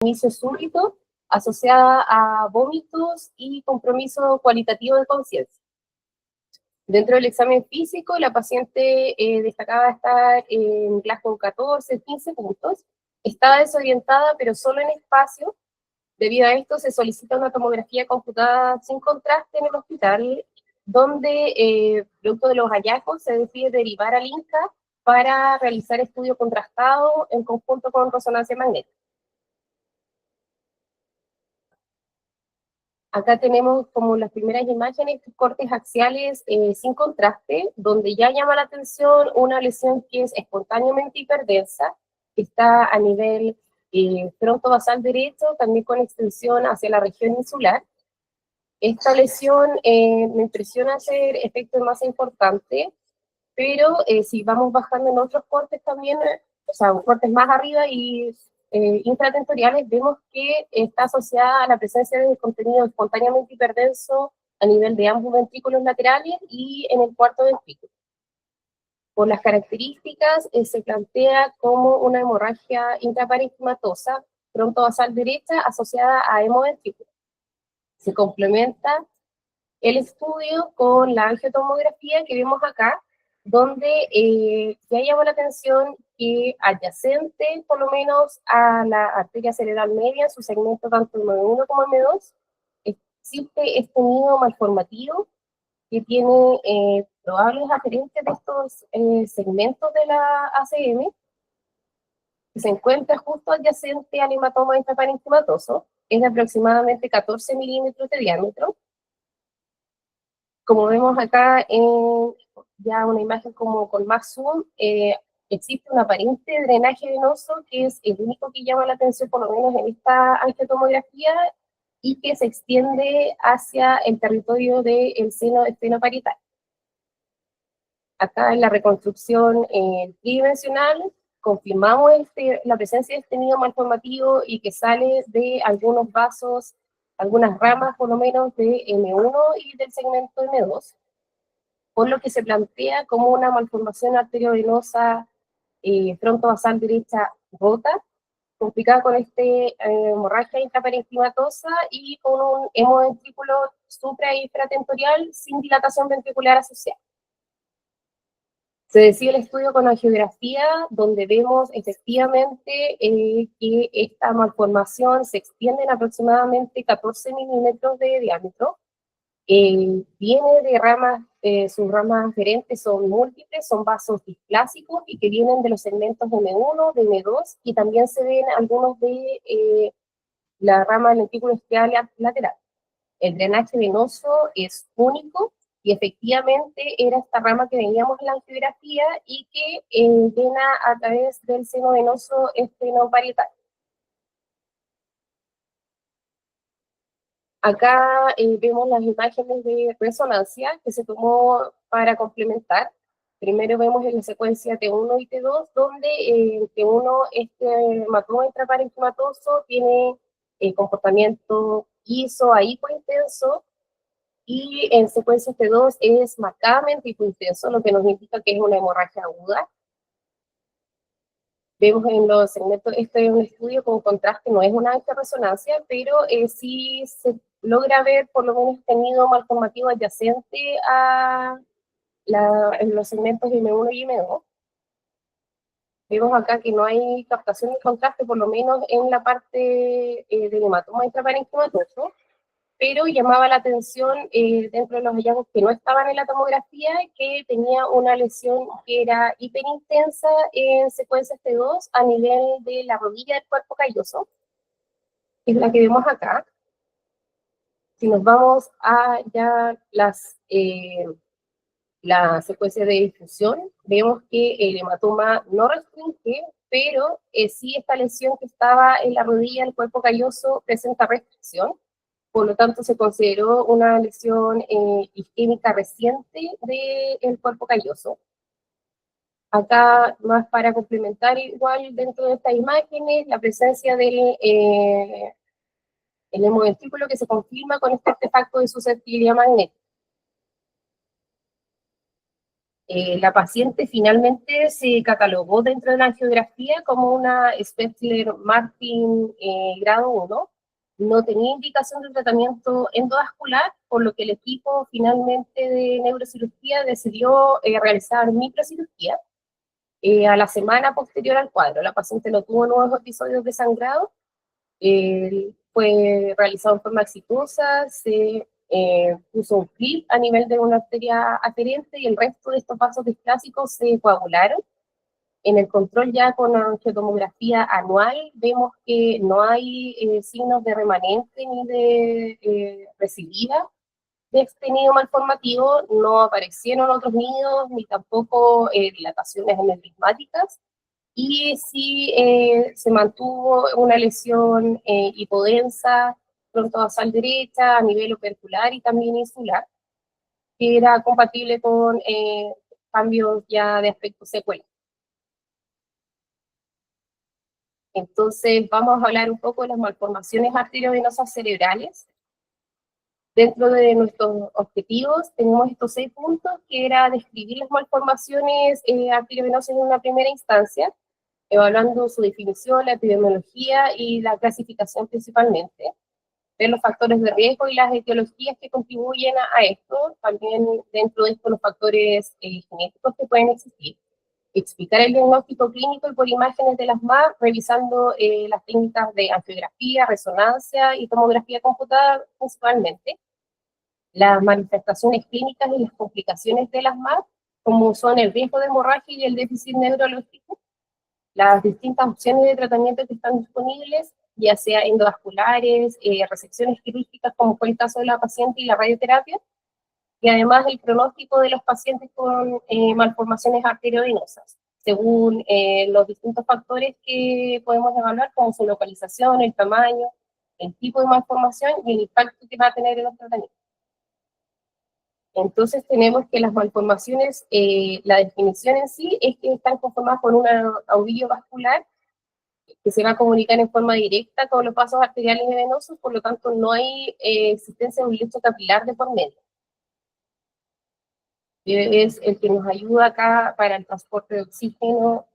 inicio súbito, asociada a vómitos y compromiso cualitativo de conciencia. Dentro del examen físico, la paciente destacaba estar en Glasgow 14, 15 puntos. Estaba desorientada, pero solo en espacio. Debido a esto, se solicita una tomografía computada sin contraste en el hospital, donde, producto de los hallazgos, se decide derivar al INCA para realizar estudio contrastado en conjunto con resonancia magnética. Acá tenemos como las primeras imágenes, cortes axiales sin contraste, donde ya llama la atención una lesión que es espontáneamente hiperdensa, que está a nivel fronto-basal derecho, también con extensión hacia la región insular. Esta lesión me impresiona ser efecto de masa importante, pero si vamos bajando en otros cortes también, o sea, cortes más arriba y intratentoriales, vemos que está asociada a la presencia de contenido espontáneamente hiperdenso a nivel de ambos ventrículos laterales y en el cuarto ventrículo. Por las características, se plantea como una hemorragia intraparenquimatosa fronto-basal derecha asociada a hemoventrículo. Se complementa el estudio con la angiotomografía que vemos acá, donde ya llama la atención que adyacente, por lo menos, a la arteria cerebral media, en su segmento tanto M1 como M2, existe este nido malformativo que tiene probables aferencias de estos segmentos de la ACM, que se encuentra justo adyacente al hematoma intraparenquimatoso, es de aproximadamente 14 milímetros de diámetro. Como vemos acá en ya una imagen como con más zoom, existe un aparente drenaje venoso que es el único que llama la atención, por lo menos en esta angiotomografía, y que se extiende hacia el territorio del seno estenoparietal. Acá en la reconstrucción tridimensional confirmamos la presencia de este nido malformativo y que sale de algunos vasos, algunas ramas por lo menos de M1 y del segmento M2, por lo que se plantea como una malformación arteriovenosa fronto-basal derecha rota, complicada con hemorragia intraparenquimatosa y con un hemoventrículo supra- e infratentorial sin dilatación ventricular asociada. Se decide el estudio con angiografía, donde vemos efectivamente que esta malformación se extiende en aproximadamente 14 milímetros de diámetro. Viene de ramas, sus ramas aferentes son múltiples, son vasos displásicos y que vienen de los segmentos de M1, de M2, y también se ven algunos de la rama del lentículo estrial lateral. El drenaje venoso es único y efectivamente era esta rama que veíamos en la angiografía y que llena a través del seno venoso estenoparietal. Acá vemos las imágenes de resonancia que se tomó para complementar. Primero vemos en la secuencia T1 y T2, donde T1, este hematoma intraparenquimatoso, tiene comportamiento ISO a hipointenso, y en secuencia T2 es marcadamente hipointenso, lo que nos indica que es una hemorragia aguda. Vemos en los segmentos, este es un estudio con contraste, no es una angioresonancia, pero sí se logra ver por lo menos este nido malformativo adyacente a en los segmentos M1 y M2. Vemos acá que no hay captación de contraste, por lo menos en la parte del hematoma intraparenquimatoso, pero llamaba la atención dentro de los hallazgos que no estaban en la tomografía, que tenía una lesión que era hiperintensa en secuencias T2 a nivel de la rodilla del cuerpo calloso, que es la que vemos acá. Si nos vamos a ya la secuencia de difusión, vemos que el hematoma no restringe, pero sí esta lesión que estaba en la rodilla del cuerpo calloso presenta restricción. Por lo tanto, se consideró una lesión isquémica reciente del cuerpo calloso. Acá, más para complementar igual dentro de estas imágenes, la presencia del el hemoventrículo que se confirma con este artefacto de susceptibilidad magnética. La paciente finalmente se catalogó dentro de la angiografía como una Spetzler-Martin grado 1. No tenía indicación de tratamiento endovascular, por lo que el equipo finalmente de neurocirugía decidió realizar microcirugía. A la semana posterior al cuadro, la paciente no tuvo nuevos episodios de sangrado, fue realizado en forma exitosa, se puso un clip a nivel de una arteria aferente y el resto de estos vasos displásicos se coagularon. En el control ya con angiotomografía anual vemos que no hay signos de remanente ni de recidivas de este nido malformativo, no aparecieron otros nidos ni tampoco dilataciones enigmáticas, y sí se mantuvo una lesión hipodensa frontodorsal derecha a nivel opercular y también insular, que era compatible con cambios ya de aspecto secuela. Entonces vamos a hablar un poco de las malformaciones arteriovenosas cerebrales. Dentro de nuestros objetivos tenemos estos 6 puntos, que era describir las malformaciones arteriovenosas en una primera instancia, evaluando su definición, la epidemiología y la clasificación principalmente, ver los factores de riesgo y las etiologías que contribuyen a esto, también dentro de esto los factores genéticos que pueden existir, explicar el diagnóstico clínico y por imágenes de las MAP, revisando las técnicas de angiografía, resonancia y tomografía computada principalmente, las manifestaciones clínicas y las complicaciones de las MAP, como son el riesgo de hemorragia y el déficit neurológico, las distintas opciones de tratamiento que están disponibles, ya sea endovasculares, resecciones quirúrgicas, como fue el caso de la paciente, y la radioterapia, y además el pronóstico de los pacientes con malformaciones arteriovenosas, según los distintos factores que podemos evaluar, como su localización, el tamaño, el tipo de malformación y el impacto que va a tener en los tratamientos. Entonces tenemos que las malformaciones, la definición en sí es que están conformadas por un audillo vascular que se va a comunicar en forma directa con los vasos arteriales y venosos, por lo tanto no hay existencia de un lecho capilar de por medio. Es el que nos ayuda acá para el transporte de oxígeno,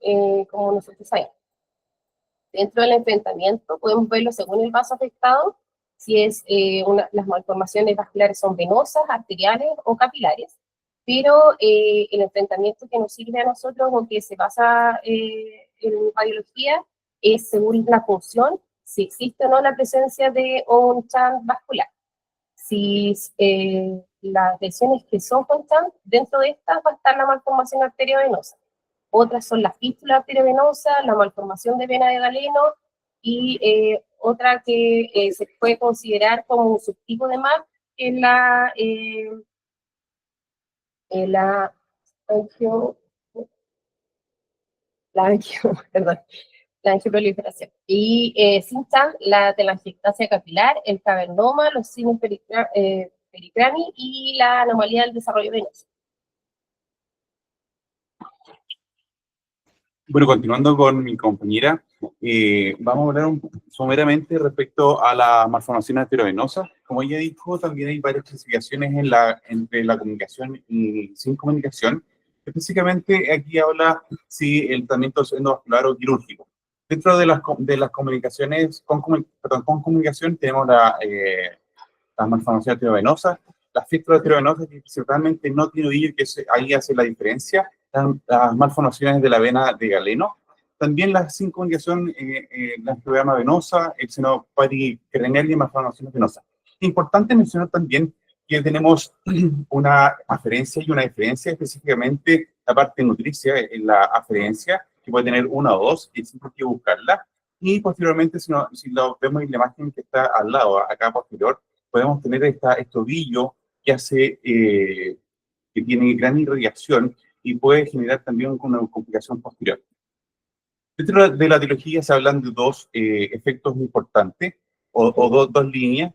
como nosotros sabemos. Dentro del enfrentamiento podemos verlo según el vaso afectado, si es las malformaciones vasculares son venosas, arteriales o capilares, pero el enfrentamiento que nos sirve a nosotros o que se basa en radiología es según la función, si existe o no la presencia de un chant vascular. Si las lesiones que son con chant, dentro de estas va a estar la malformación arteriovenosa. Otras son las fístulas arteriovenosas, la malformación de vena de Galeno, y otra que se puede considerar como un subtipo de MAP es la angio, perdón, la angioproliferación. Y sin TAN, la telangiectasia capilar, el cavernoma, los sinus pericrani y la anomalía del desarrollo venoso. Bueno, continuando con mi compañera, vamos a hablar someramente respecto a la malformación arteriovenosas. Como ella dijo, también hay varias clasificaciones entre la comunicación y sin comunicación. Específicamente aquí habla si el tratamiento es endovascular o quirúrgico. Dentro de las comunicaciones con comunicación tenemos las malformaciones arteriovenosas, las fístulas arteriovenosas, que principalmente no tiene oído, que ahí hace la diferencia, las malformaciones de la vena de Galeno, también la sin comunicación, la angiograma venosa, el seno pericranial y malformaciones venosas. Importante mencionar también que tenemos una aferencia y una diferencia, específicamente la parte nutricia en la aferencia, que puede tener una o dos, y siempre hay que buscarla. Y posteriormente, si lo vemos en la imagen que está al lado, acá posterior, podemos tener este ovillo que hace, que tiene gran irradiación y puede generar también una complicación posterior. Dentro de la etiología se hablan de dos efectos importantes, o dos líneas.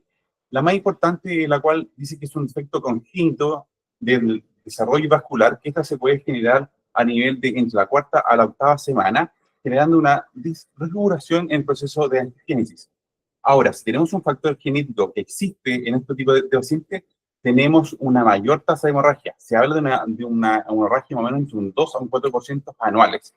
La más importante, la cual dice que es un efecto congénito del desarrollo vascular, que esta se puede generar a nivel de entre la cuarta a la octava semana, generando una desregulación en el proceso de angiogénesis. Ahora, si tenemos un factor genético que existe en este tipo de pacientes, tenemos una mayor tasa de hemorragia. Se habla de una hemorragia más o menos entre un 2 a un 4% anuales.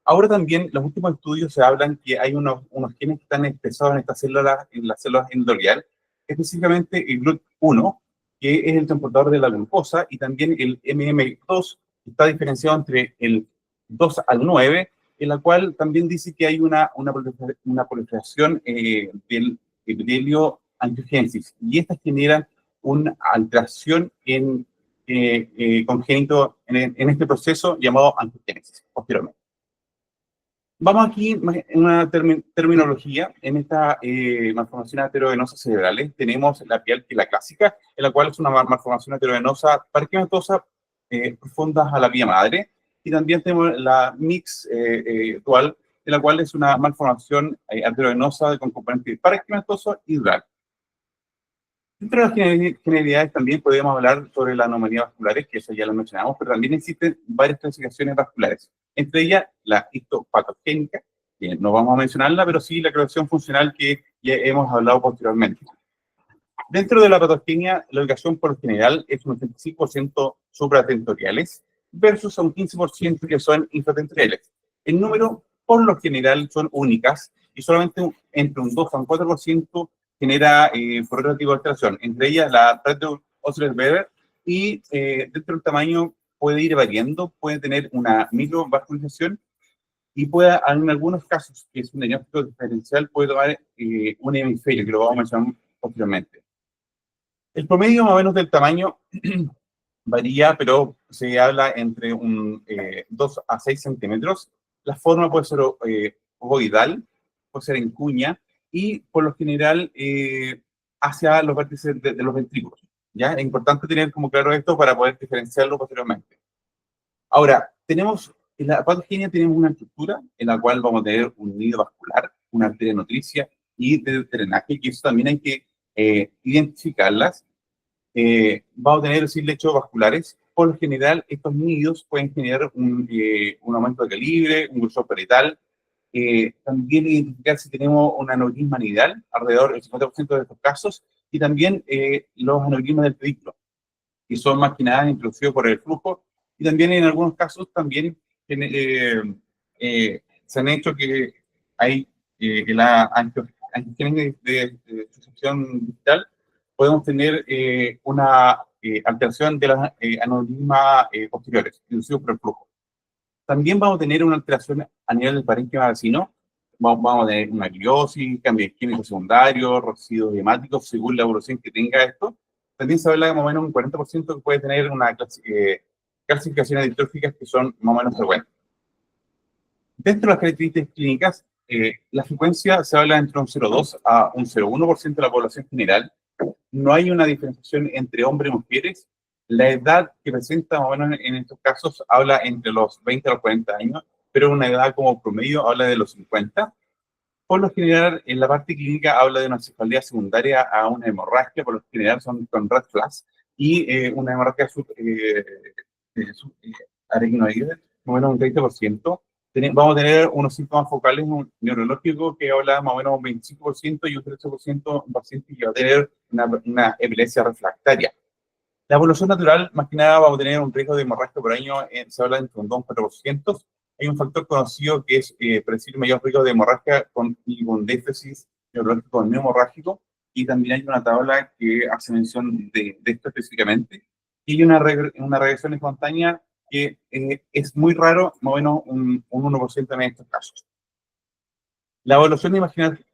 Ahora también, los últimos estudios se hablan que hay unos genes que están expresados en estas células, en las células endoteliales, específicamente el GLUT1, que es el transportador de la glucosa, y también el MM2, que está diferenciado entre el 2 al 9, en la cual también dice que hay una proliferación del epitelio angiogénesis, y estas generan una alteración congénito en este proceso llamado angiogénesis, posteriormente. Vamos aquí en una terminología. En esta malformación aterovenosa cerebrales tenemos la piel, que es la clásica, en la cual es una malformación aterovenosa parenquimatosa profunda a la vía madre, y también tenemos la mix dual, en la cual es una malformación aterovenosa con componente parenquimatoso y dural. Dentro de las generalidades también podemos hablar sobre las anomalías vasculares, que eso ya lo mencionamos, pero también existen varias clasificaciones vasculares. Entre ellas, la histopatogénica, que no vamos a mencionarla, pero sí la clasificación funcional que ya hemos hablado posteriormente. Dentro de la patogenia, la ubicación por lo general es un 85% supratentoriales versus un 15% que son infratentoriales. El número, por lo general, son únicas y solamente entre un 2 a un 4% genera por otro tipo de alteración. Entre ellas, la Osler-Weber, y dentro del tamaño puede ir variando, puede tener una microvascularización y puede, en algunos casos, que es un diagnóstico diferencial, puede tomar un hemisferio, que lo vamos a mencionar posteriormente. El promedio más o menos del tamaño varía, pero se habla entre un 2 a 6 centímetros. La forma puede ser ovoidal, puede ser en cuña, y por lo general hacia los vértices de los ventrículos. ¿Ya? Es importante tener como claro esto para poder diferenciarlo posteriormente. Ahora, en la patogenia tenemos una estructura en la cual vamos a tener un nido vascular, una arteria nutricia y de drenaje, que eso también hay que identificarlas. Vamos a tener lechos vasculares. Por lo general, estos nidos pueden generar un aumento de calibre, un grosor parietal. También identificar si tenemos un aneurisma nidal, alrededor del 50% de estos casos, y también los aneurismas del pedículo, que son más que nada introducidos por el flujo, y también en algunos casos también se han hecho que hay la angiogénesis de sucesión digital, podemos tener una alteración de los aneurismas posteriores, inducidos por el flujo. También vamos a tener una alteración a nivel del parénquima vecino, vamos a tener una gliosis, cambios químicos secundarios, residuos hemáticos, según la evolución que tenga esto. También se habla de más o menos un 40% que puede tener una calcificaciones distróficas que son más o menos frecuentes. Dentro de las características clínicas, la frecuencia se habla entre un 0,2 a un 0,1% de la población general. No hay una diferenciación entre hombres y mujeres. La edad que presenta más o menos en estos casos habla entre los 20 a los 40 años, pero una edad como promedio habla de los 50. Por lo general, en la parte clínica habla de una cefalea secundaria a una hemorragia, por lo general son con red flash, y una hemorragia areginoide, más o menos un 30%. Vamos a tener unos síntomas focales neurológicos que habla más o menos un 25% y un 13% un paciente que va a tener una epilepsia refractaria. La evolución natural, más que nada, vamos a tener un riesgo de hemorragia por año, se habla entre un 2 y un 4%. Hay un factor conocido que es predecir mayor riesgo de hemorragia con déficit neurológico neumorrágico, y también hay una tabla que hace mención de esto específicamente. Y hay una regresión espontánea que es muy raro, más o menos un 1% en estos casos. La evaluación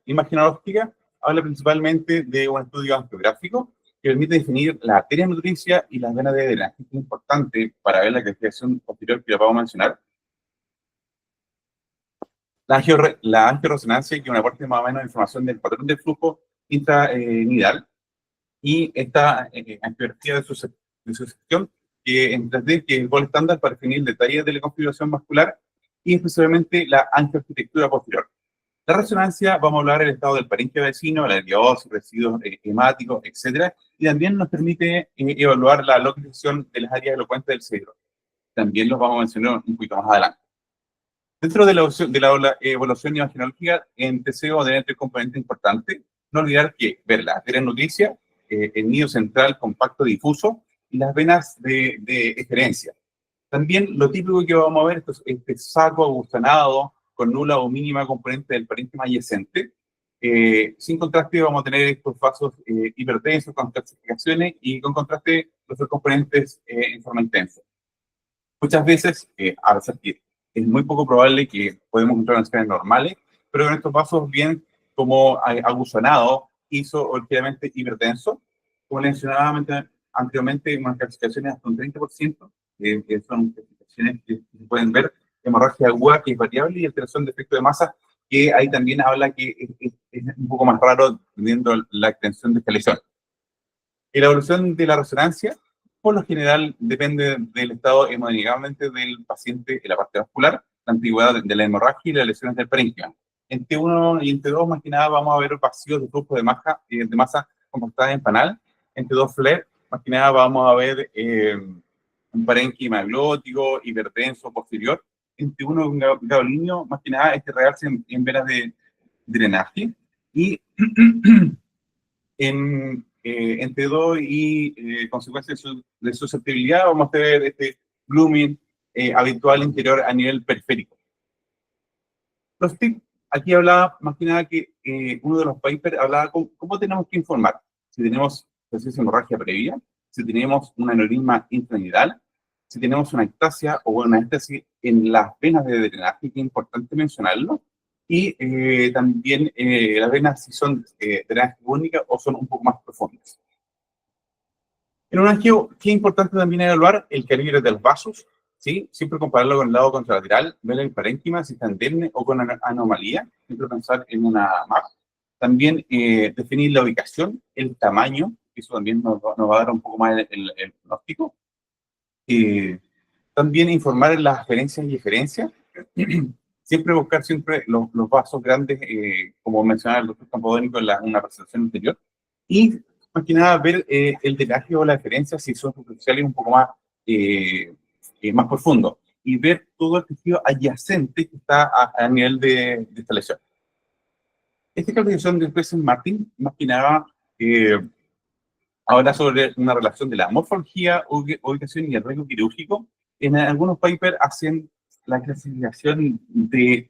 imaginológica habla principalmente de un estudio angiográfico que permite definir la arteria nutricia y las venas de drenaje, que es importante para ver la clasificación posterior que le vamos a mencionar. La angioresonancia, que es una parte más o menos de información del patrón de flujo intranidal, y esta angiografía de sucesión, que en 3D, que es el gol estándar para definir detalles de la configuración vascular, y especialmente la angioarquitectura posterior. La resonancia, vamos a hablar del estado del parénquima vecino, la gliosis, residuos hemáticos, etc. Y también nos permite evaluar la localización de las áreas elocuentes del cerebro. También los vamos a mencionar un poquito más adelante. Dentro de la evaluación imaginológica, en TCE vamos a tener tres componentes importantes. No olvidar que ver la arteria nutricia, el nido central compacto difuso y las venas de eferencia. También lo típico que vamos a ver es este saco agustanado con nula o mínima componente del parénquima adyacente. Sin contraste vamos a tener estos vasos hipertensos con calcificaciones y con contraste los dos componentes en forma intensa. Muchas veces, a veces es muy poco probable que podemos encontrar en escalas normales, pero en estos vasos bien como aguzonado, iso o ligeramente hipertenso, como mencionaba anteriormente, unas calcificaciones hasta un 30%, que son calcificaciones que se pueden ver, hemorragia aguda que es variable y alteración de efecto de masa, que ahí también habla que es un poco más raro dependiendo la extensión de esta lesión. Y la evolución de la resonancia, por lo general, depende del estado hemodinámicamente del paciente en la parte vascular, la antigüedad de la hemorragia y las lesiones del parénquima. En T1 y en T2, más que nada, vamos a ver vacíos de flujo de masa compactada en panal. En T2 flare, más que nada, vamos a ver un parénquima glótico, hipertenso, posterior. En T1 un gadolinio, más que nada, este realce en venas de drenaje. Y en T2 y consecuencias de susceptibilidad, vamos a ver este blooming habitual interior a nivel periférico. Los tips, aquí hablaba más que nada que uno de los papers hablaba cómo tenemos que informar. Si tenemos proceso de hemorragia previa, si tenemos un aneurisma intraneedral, si tenemos una ectasia o una éstasis en las venas de drenaje, que es importante mencionarlo, y también las venas si son drenaje únicas o son un poco más profundas. En un angio, ¿qué es importante también evaluar? El calibre de los vasos, ¿sí? Siempre compararlo con el lado contralateral, ver el parénquima, si está endemne o con anomalía, siempre pensar en una MAP. También definir la ubicación, el tamaño, eso también nos va a dar un poco más el pronóstico. También informar en las aferencias y eferencias. Siempre buscar los vasos grandes, como mencionaba el doctor Campodónico en una presentación anterior. Y más que nada ver el drenaje o la eferencia si son superficiales un poco más, más profundo. Y ver todo el tejido adyacente que está a nivel de esta lesión. Esta clasificación de Martin, más que nada, habla sobre una relación de la morfología, ubicación y el riesgo quirúrgico. En algunos papers hacen la clasificación de,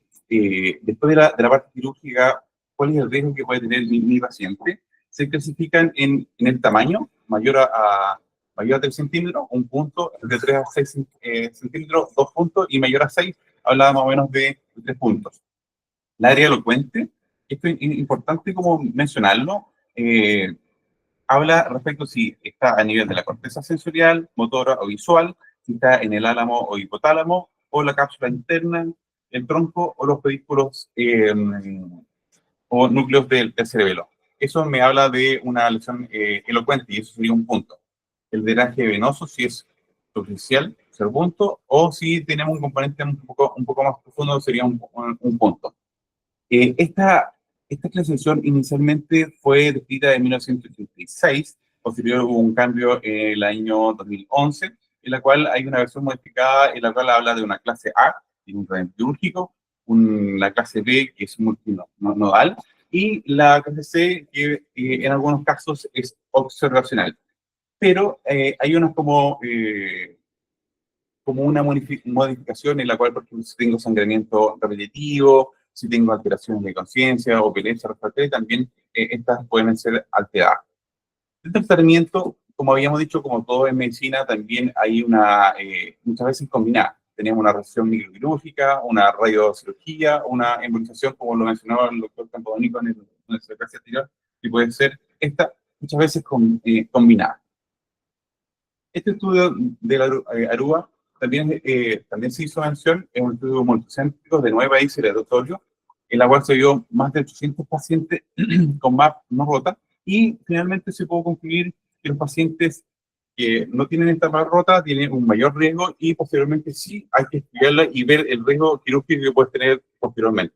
después de la parte quirúrgica, cuál es el riesgo que puede tener mi paciente. Se clasifican en el tamaño, mayor a 3 centímetros, un punto, de 3 a 6 centímetros, 2 puntos, y mayor a 6, hablaba más o menos de 3 puntos. La área elocuente, esto es importante como mencionarlo, habla respecto si está a nivel de la corteza sensorial, motora o visual, si está en el álamo o hipotálamo, o la cápsula interna, el tronco o los pedículos o núcleos del cerebelo. Eso me habla de una lesión elocuente y eso sería un punto. El drenaje venoso, si es superficial, ser punto, o si tenemos un componente un poco más profundo, sería un punto. Esta clasificación inicialmente fue descrita en 1986, posterior hubo un cambio en el año 2011, en la cual hay una versión modificada en la cual habla de una clase A, que es un tratamiento quirúrgico, una clase B, que es multinodal, y la clase C, que en algunos casos es observacional. Pero hay unas como una modificación en la cual, por ejemplo, si tengo sangramiento repetitivo, si tengo alteraciones de conciencia o violencia refractaria, también estas pueden ser alteradas. El tratamiento, como habíamos dicho, como todo en medicina, también hay muchas veces combinada. Tenemos una recesión microquirúrgica, una radiocirugía, una embolización, como lo mencionaba el doctor Campodónico en nuestra clase anterior, que puede ser esta, muchas veces combinada. Este estudio de la Aruba también se hizo mención en un estudio multicéntrico de 9 países aleatorios, en la cual se vio más de 800 pacientes con MAP no rota, y finalmente se pudo concluir que los pacientes que no tienen esta MAP rota tienen un mayor riesgo y posteriormente sí hay que estudiarla y ver el riesgo quirúrgico que puede tener posteriormente.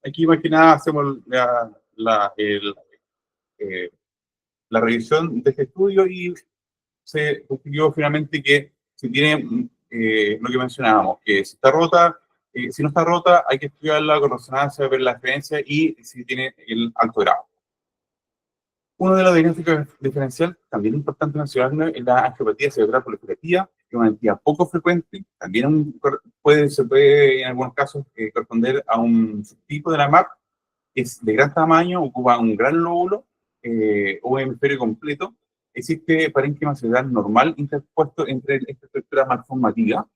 Aquí más que nada hacemos la revisión de este estudio y se concluyó finalmente que si tiene lo que mencionábamos, que si está rota, si no está rota, hay que estudiarla con resonancia, ver la diferencia y si tiene el alto grado. Uno de los diagnósticos diferencial, también importante mencionarlo, es la angiopatía cerebral proliferativa, que es una entidad poco frecuente, también se puede en algunos casos corresponder a un subtipo de la MAP, que es de gran tamaño, ocupa un gran lóbulo o hemisferio completo. Existe parénquima cerebral normal interpuesto entre esta estructura malformativa.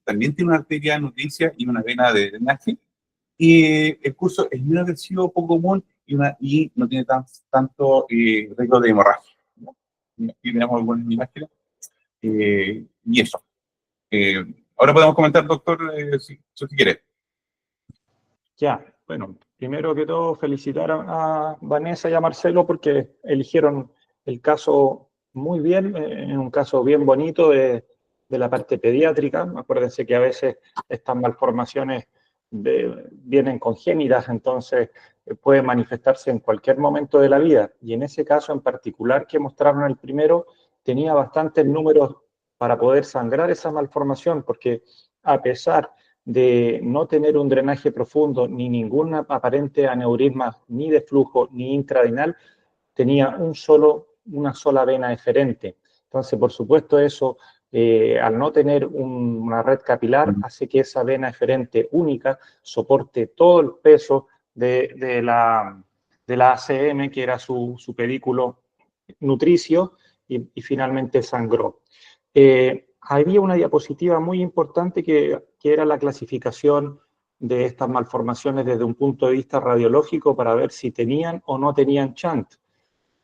También tiene una arteria nutricia y una vena de drenaje. Y el curso es muy agresivo, poco común y no tiene tanto riesgo de hemorragia, ¿no? Aquí tenemos algunas imágenes. Y eso. Ahora podemos comentar, doctor, si quiere. Ya, bueno, primero que todo felicitar a Vanessa y a Marcelo porque eligieron el caso muy bien, en un caso bien bonito de la parte pediátrica. Acuérdense que a veces estas malformaciones vienen congénitas, entonces pueden manifestarse en cualquier momento de la vida. Y en ese caso en particular que mostraron el primero, tenía bastantes números para poder sangrar esa malformación, porque a pesar de no tener un drenaje profundo, ni ningún aparente aneurisma, ni de flujo, ni intrarenal, tenía una sola vena eferente. Entonces, por supuesto, eso, al no tener una red capilar, hace que esa vena eferente única soporte todo el peso de la ACM, que era su pedículo nutricio, y finalmente sangró. Había una diapositiva muy importante que era la clasificación de estas malformaciones desde un punto de vista radiológico para ver si tenían o no tenían shunt,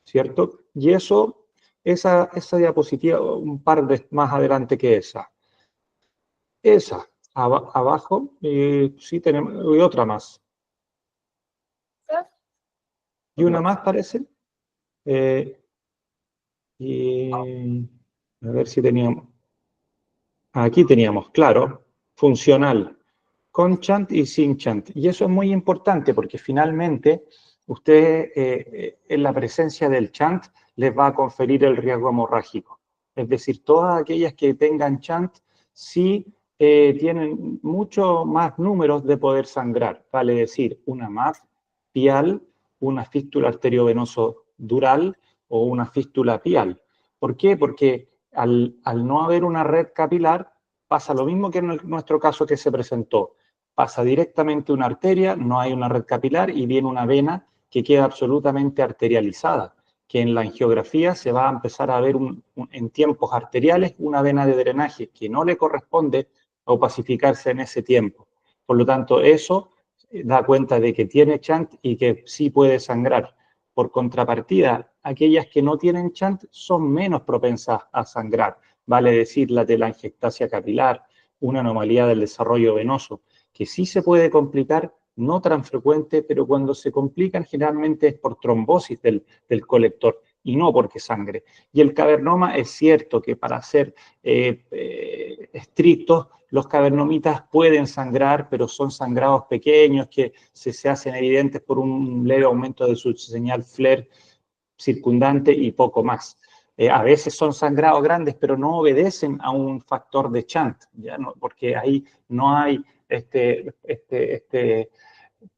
¿cierto? Y esa diapositiva, un par de más adelante que esa. Abajo, sí tenemos, y otra más. Y una más parece. Y a ver si teníamos. Aquí teníamos, claro, funcional, con shunt y sin shunt. Y eso es muy importante porque finalmente usted en la presencia del shunt les va a conferir el riesgo hemorrágico. Es decir, todas aquellas que tengan shunt sí tienen mucho más números de poder sangrar. Vale decir, una MAP pial, una fístula arteriovenoso dural o una fístula pial. ¿Por qué? Porque al no haber una red capilar, pasa lo mismo que en nuestro caso que se presentó. Pasa directamente una arteria, no hay una red capilar y viene una vena que queda absolutamente arterializada, que en la angiografía se va a empezar a ver en tiempos arteriales una vena de drenaje que no le corresponde opacificarse en ese tiempo. Por lo tanto, eso da cuenta de que tiene shunt y que sí puede sangrar. Por contrapartida, aquellas que no tienen shunt son menos propensas a sangrar. Vale decir, la telangiectasia capilar, una anomalía del desarrollo venoso, que sí se puede complicar, no tan frecuente, pero cuando se complican generalmente es por trombosis del colector y no porque sangre. Y el cavernoma es cierto que para ser estrictos, los cavernomitas pueden sangrar, pero son sangrados pequeños que se hacen evidentes por un leve aumento de su señal FLAIR circundante y poco más. A veces son sangrados grandes, pero no obedecen a un factor de shunt, ¿ya? No, porque ahí no hay este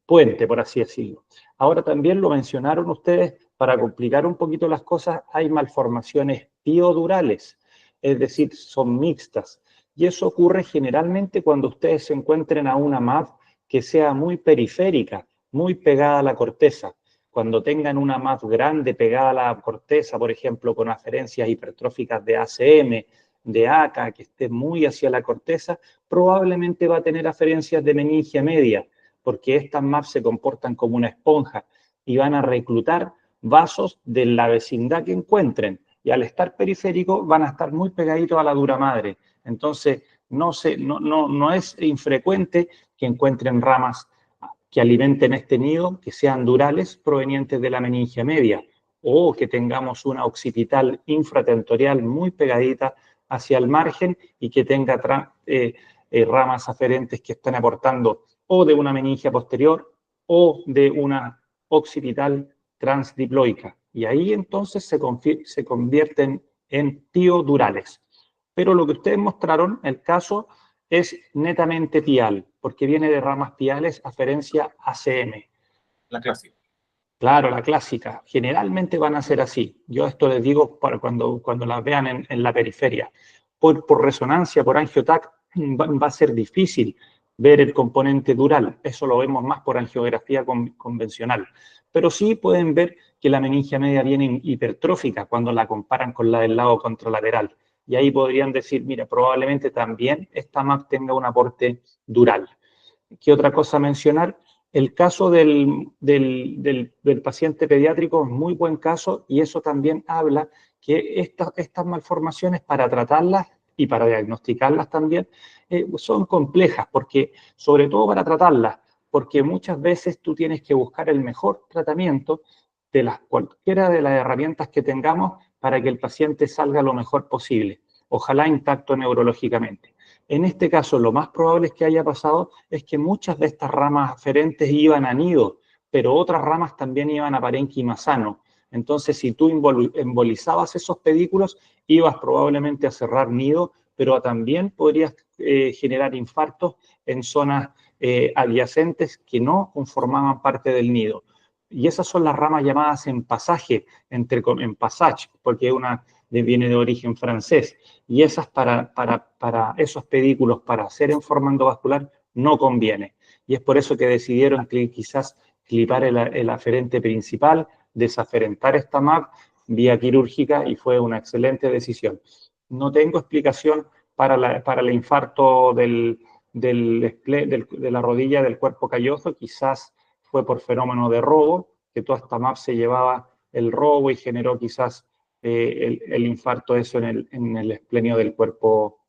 puente, por así decirlo. Ahora también lo mencionaron ustedes, para complicar un poquito las cosas, hay malformaciones piodurales, es decir, son mixtas. Y eso ocurre generalmente cuando ustedes se encuentren a una MAP que sea muy periférica, muy pegada a la corteza. Cuando tengan una MAP grande pegada a la corteza, por ejemplo, con aferencias hipertróficas de ACM, de ACA, que esté muy hacia la corteza, probablemente va a tener aferencias de meningia media, porque estas MAP se comportan como una esponja y van a reclutar vasos de la vecindad que encuentren. Y al estar periférico van a estar muy pegaditos a la dura madre. Entonces, no es infrecuente que encuentren ramas que alimenten este nido, que sean durales, provenientes de la meningia media, o que tengamos una occipital infratentorial muy pegadita hacia el margen y que tenga ramas aferentes que están aportando o de una meningia posterior o de una occipital transdiploica. Y ahí entonces se convierten en piodurales. Pero lo que ustedes mostraron, el caso es netamente pial, porque viene de ramas piales, aferencia ACM. La clásica. Claro, la clásica. Generalmente van a ser así. Yo esto les digo para cuando las vean en la periferia. Por resonancia, por angiotac, va a ser difícil ver el componente dural. Eso lo vemos más por angiografía convencional. Pero sí pueden ver que la meningia media viene hipertrófica cuando la comparan con la del lado contralateral. Y ahí podrían decir, mira, probablemente también esta MAC tenga un aporte dural. ¿Qué otra cosa mencionar? El caso del paciente pediátrico es muy buen caso y eso también habla que estas malformaciones para tratarlas y para diagnosticarlas también son complejas, porque sobre todo para tratarlas, porque muchas veces tú tienes que buscar el mejor tratamiento de cualquiera de las herramientas que tengamos para que el paciente salga lo mejor posible, ojalá intacto neurológicamente. En este caso, lo más probable es que haya pasado es que muchas de estas ramas aferentes iban a nido, pero otras ramas también iban a parénquima sano. Entonces, si tú embolizabas esos pedículos, ibas probablemente a cerrar nido, pero también podrías generar infartos en zonas adyacentes que no conformaban parte del nido. Y esas son las ramas llamadas en pasaje, en passage, porque viene de origen francés. Y esas para esos pedículos, para hacer en forma endovascular, no conviene. Y es por eso que decidieron quizás clipar el aferente principal, desaferentar esta MAC vía quirúrgica y fue una excelente decisión. No tengo explicación para el infarto de la rodilla del cuerpo calloso, quizás fue por fenómeno de robo, que toda esta MAP se llevaba el robo y generó quizás el infarto eso en el esplenio del cuerpo,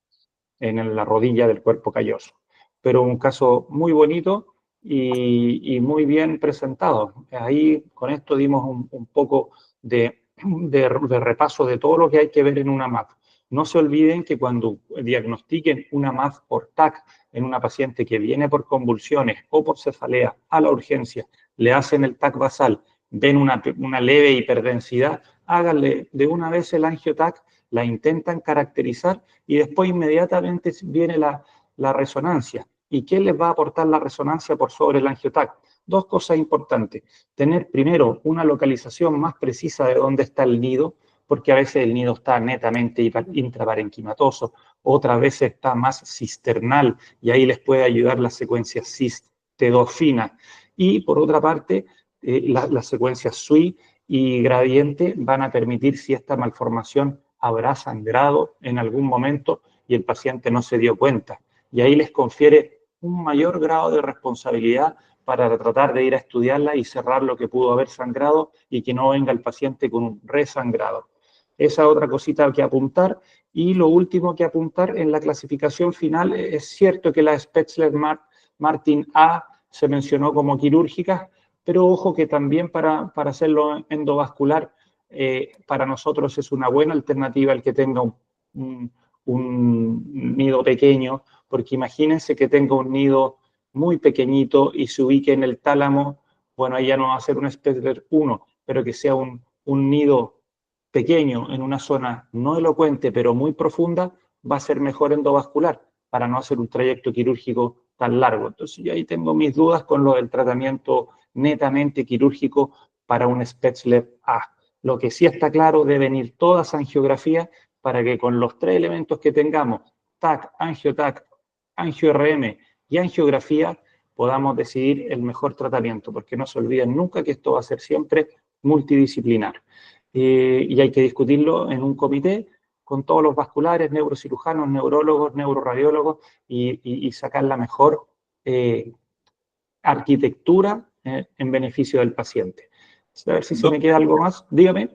en la rodilla del cuerpo calloso. Pero un caso muy bonito y muy bien presentado. Ahí con esto dimos un poco de repaso de todo lo que hay que ver en una MAP. No se olviden que cuando diagnostiquen una MAP por TAC en una paciente que viene por convulsiones o por cefalea a la urgencia, le hacen el TAC basal, ven una leve hiperdensidad, háganle de una vez el angiotac, la intentan caracterizar y después inmediatamente viene la resonancia. ¿Y qué les va a aportar la resonancia por sobre el angiotac? Dos cosas importantes. Tener primero una localización más precisa de dónde está el nido, porque a veces el nido está netamente intraparenquimatoso, otras veces está más cisternal y ahí les puede ayudar la secuencia CIST-T2 fina. Y por otra parte, las secuencias SUI y gradiente van a permitir si esta malformación habrá sangrado en algún momento y el paciente no se dio cuenta. Y ahí les confiere un mayor grado de responsabilidad para tratar de ir a estudiarla y cerrar lo que pudo haber sangrado y que no venga el paciente con un resangrado. Esa otra cosita que apuntar. Y lo último que apuntar en la clasificación final, es cierto que la Spetzler-Martin A se mencionó como quirúrgica, pero ojo que también para hacerlo endovascular, para nosotros es una buena alternativa el que tenga un nido pequeño, porque imagínense que tenga un nido muy pequeñito y se ubique en el tálamo, bueno, ahí ya no va a ser un Spetzler 1, pero que sea un nido pequeño en una zona no elocuente, pero muy profunda, va a ser mejor endovascular para no hacer un trayecto quirúrgico tan largo. Entonces, yo ahí tengo mis dudas con lo del tratamiento netamente quirúrgico para un Spetzler A. Lo que sí está claro, deben ir todas a angiografía para que con los tres elementos que tengamos, TAC, angiotac, angio-RM y angiografía, podamos decidir el mejor tratamiento, porque no se olviden nunca que esto va a ser siempre multidisciplinar. Y hay que discutirlo en un comité con todos los vasculares, neurocirujanos, neurólogos, neuroradiólogos y sacar la mejor arquitectura en beneficio del paciente. A ver si se me queda algo más. Dígame.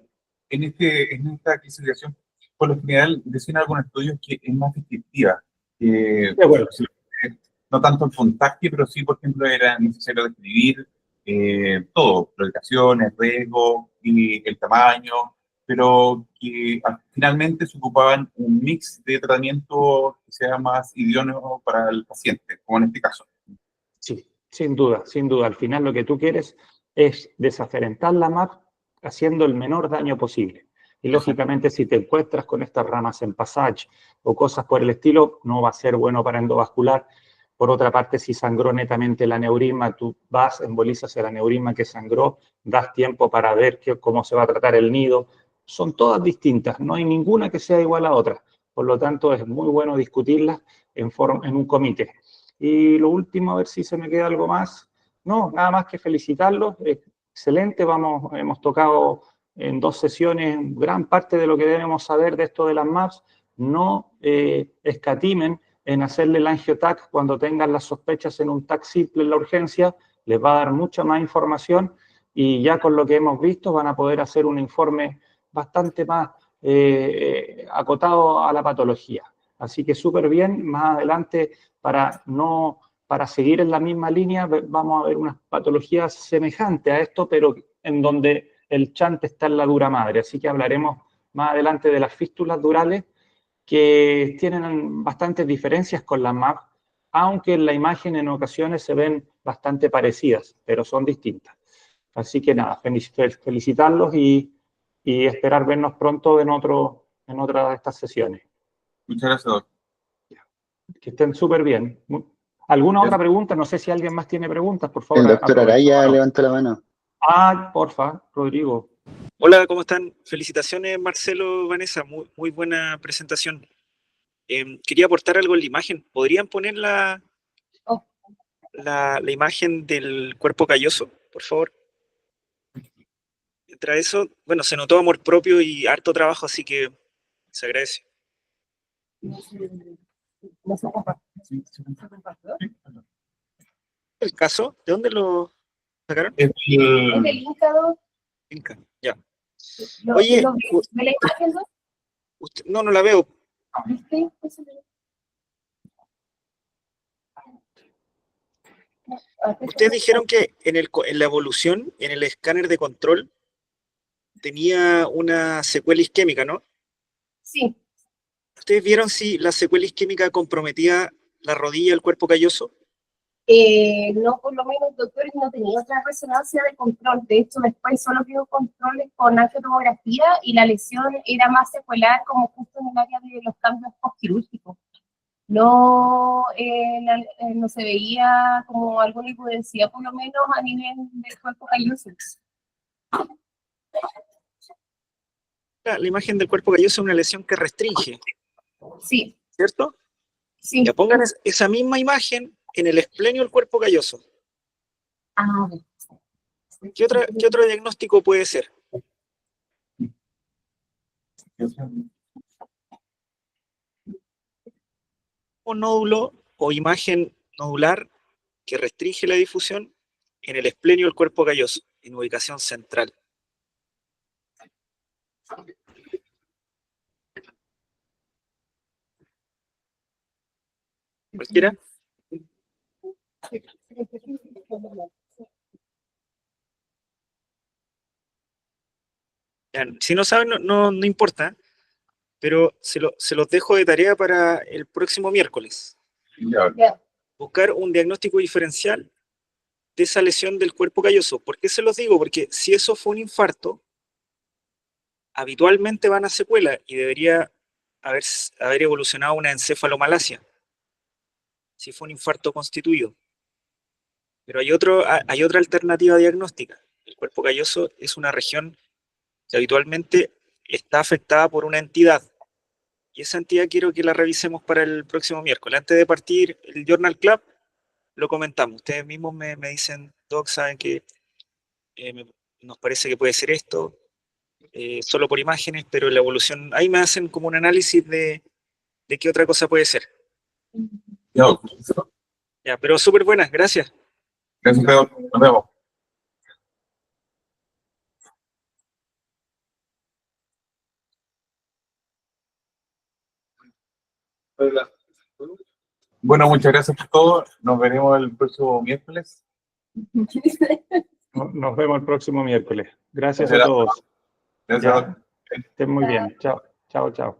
En esta clasificación, por lo general, decían algunos estudios que es más descriptiva. De acuerdo. No tanto el contacto, pero sí, por ejemplo, era necesario describir todo, predicaciones, riesgo y el tamaño, pero que finalmente se ocupaban un mix de tratamiento que sea más idóneo para el paciente, como en este caso. Sí, sin duda, sin duda. Al final lo que tú quieres es desaferentar la MAP haciendo el menor daño posible. Y lógicamente si te encuentras con estas ramas en passage o cosas por el estilo, no va a ser bueno para endovascular. Por otra parte, si sangró netamente el aneurisma, tú vas, embolizas el aneurisma que sangró, das tiempo para ver cómo se va a tratar el nido. Son todas distintas, no hay ninguna que sea igual a otra. Por lo tanto, es muy bueno discutirlas en un comité. Y lo último, a ver si se me queda algo más. No, nada más que felicitarlos. Excelente, hemos tocado en 2 sesiones gran parte de lo que debemos saber de esto de las MAPS. No escatimen en hacerle el angio-TAC cuando tengan las sospechas en un TAC simple en la urgencia. Les va a dar mucha más información y ya con lo que hemos visto van a poder hacer un informe bastante más acotado a la patología. Así que súper bien. Más adelante, para seguir en la misma línea, vamos a ver unas patologías semejantes a esto, pero en donde el chante está en la dura madre. Así que hablaremos más adelante de las fístulas durales, que tienen bastantes diferencias con las MAP, aunque en la imagen en ocasiones se ven bastante parecidas, pero son distintas. Así que nada, felicitarlos y esperar vernos pronto en otra de estas sesiones. Muchas gracias, doctor. Que estén súper bien. ¿Alguna otra pregunta? No sé si alguien más tiene preguntas, por favor. El doctor Araya levantó la mano. Porfa, Rodrigo. Hola, ¿cómo están? Felicitaciones, Marcelo, Vanessa, muy buena presentación. Quería aportar algo en la imagen. ¿Podrían poner la imagen del cuerpo calloso, por favor? Tras eso, bueno, se notó amor propio y harto trabajo, así que se agradece. ¿El caso? ¿De dónde lo sacaron? Es del Inca, Inca, ya. Oye, ¿ve la imagen, no? No la veo. ¿Viste? Ustedes dijeron que en la evolución, en el escáner de control, tenía una secuela isquémica, ¿no? Sí. ¿Ustedes vieron si la secuela isquémica comprometía la rodilla, el cuerpo calloso? No, por lo menos, doctores, no tenía otra resonancia de control. De hecho, después solo quedó controles con angiotomografía y la lesión era más secuelar, como justo en el área de los cambios postquirúrgicos. No, no se veía como alguna hipodensidad, por lo menos a nivel del cuerpo calloso. La imagen del cuerpo calloso es una lesión que restringe. Sí. ¿Cierto? Sí. Ya pongan esa misma imagen en el esplenio del cuerpo calloso. Ah. ¿Qué otro diagnóstico puede ser? Un nódulo o imagen nodular que restringe la difusión en el esplenio del cuerpo calloso, en ubicación central. ¿Cualquiera? Ya, si no saben, no importa, pero se los dejo de tarea para el próximo miércoles. Ya. Buscar un diagnóstico diferencial de esa lesión del cuerpo calloso. ¿Por qué se los digo? Porque si eso fue un infarto, habitualmente van a secuela y debería haber evolucionado una encefalomalacia, si fue un infarto constituido. Pero hay otra alternativa diagnóstica. El cuerpo calloso es una región que habitualmente está afectada por una entidad. Y esa entidad quiero que la revisemos para el próximo miércoles. Antes de partir el Journal Club, lo comentamos. Ustedes mismos me dicen, Doc, saben que nos parece que puede ser esto, solo por imágenes, pero la evolución, ahí me hacen como un análisis de qué otra cosa puede ser. Ya, pero súper buenas, gracias. Gracias, Pedro. Nos vemos. Bueno, muchas gracias por todo. Nos veremos el próximo miércoles. Nos vemos el próximo miércoles. Gracias a todos. Gracias. Ya, estén muy bien. Chao, chao, chao.